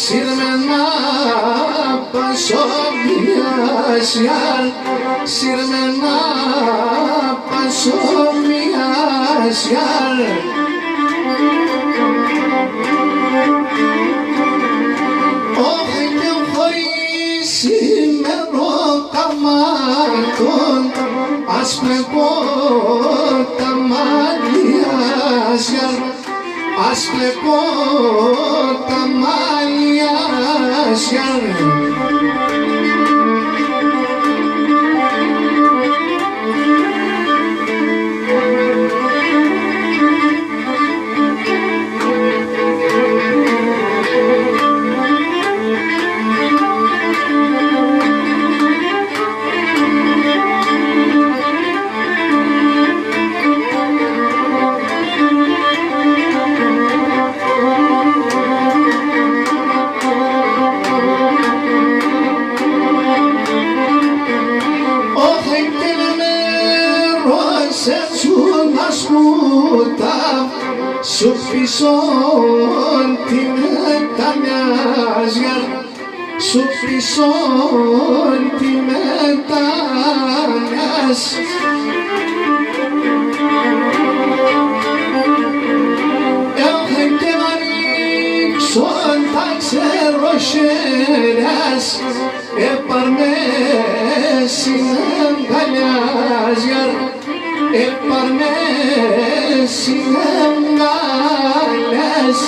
Sirmena pasomias yar, sirmena pasomias yar. Όχι και χωρίς σημερό καμάτων, ας πλεκώ τα μαλλιάς yar. Ας πλεκώ τα μαλλιά σιάρ. Σου πισών τη μετανιάς γιαρ, σου πισών τη μετανιάς. Έχω και να ρίξον τα ξεροσέρας, έπαρμε συναγκαλιάς γιαρ, έπαρμε συναγκαλιάς.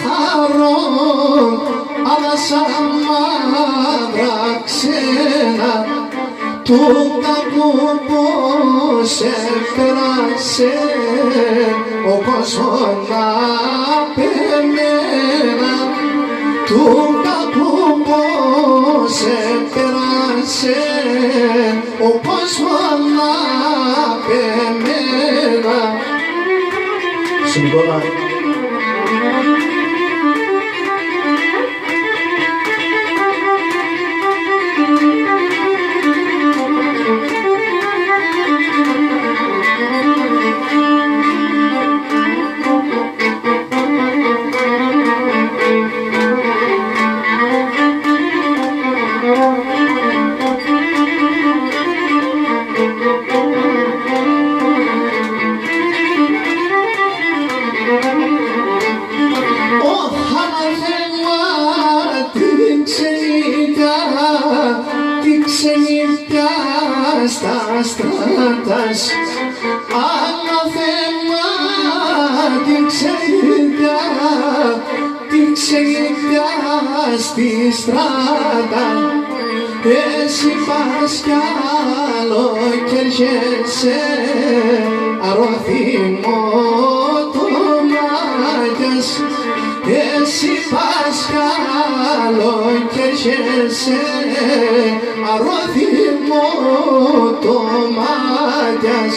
χαρώ, αλλά σαν μαύρα ξένα του κακού πως έφερασε ο κόσμος να πεμένα, του κακού πως έφερασε ο κόσμος να πεμένα. Συμπορά. Στα στράτας, άλλα θέμα την ξενιτιά στη στράτα. Εσύ πας κι άλλο κι έρχεσαι αρωθυμό το μάγιας. Εσύ πας κι άλλο κι έρχεσαι αρωθυμό το μάγιας.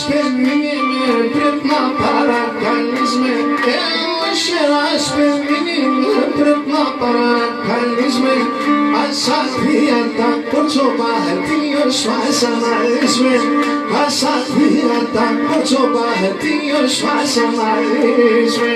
Πρέπει να παρακαλείς με, πρέπει να παρακαλείς με. Ασαφία τα κοτσοπατίος βασαναλείς με, ασαφία τα κοτσοπατίος βασαναλείς με.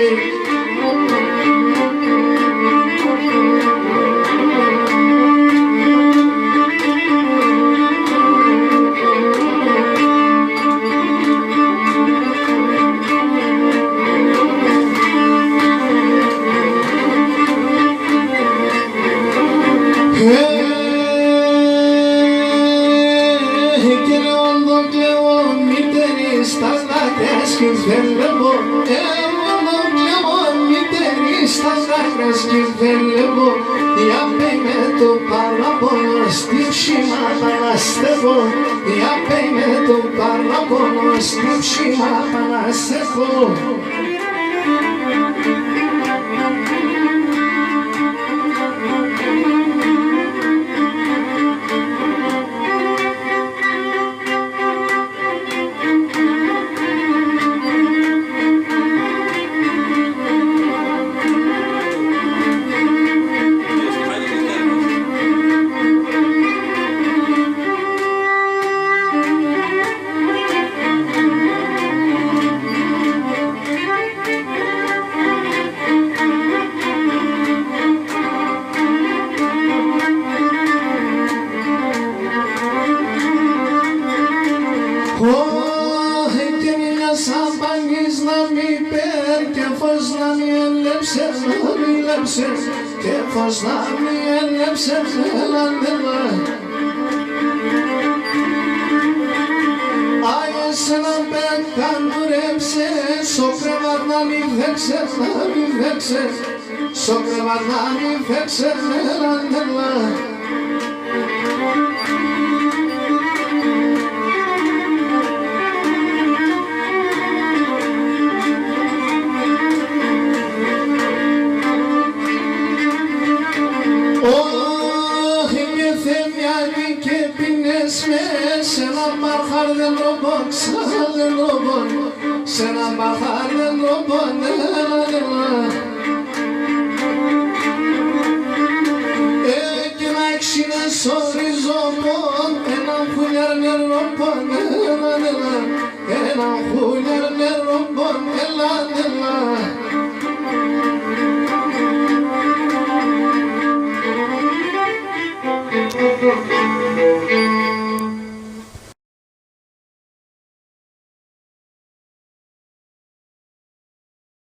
Για πέι με το παραπονό στη ψήμα παναστεύω, για πέι με το παραπονό στη ψήμα παναστεύω. Και φως να μη έλεψες, έλα, έλα. Άγιες να πεκαντουρέψες, ο κρεβάτ να μη φέξες, να μη φέξες, στο κρεβάτ να μη φέξες, έλα, έλα. Σε ένα μπαχάρ δεν ρομπον, δεν ρομπον, σε ένα μπαχάρ δεν ρομπον, έλα, έλα. Και να εξήνες οριζόμπον, ένα χουλιάρ νερόμπον, έλα, έλα. Ένα χουλιάρ νερόμπον, έλα, έλα. Thank you.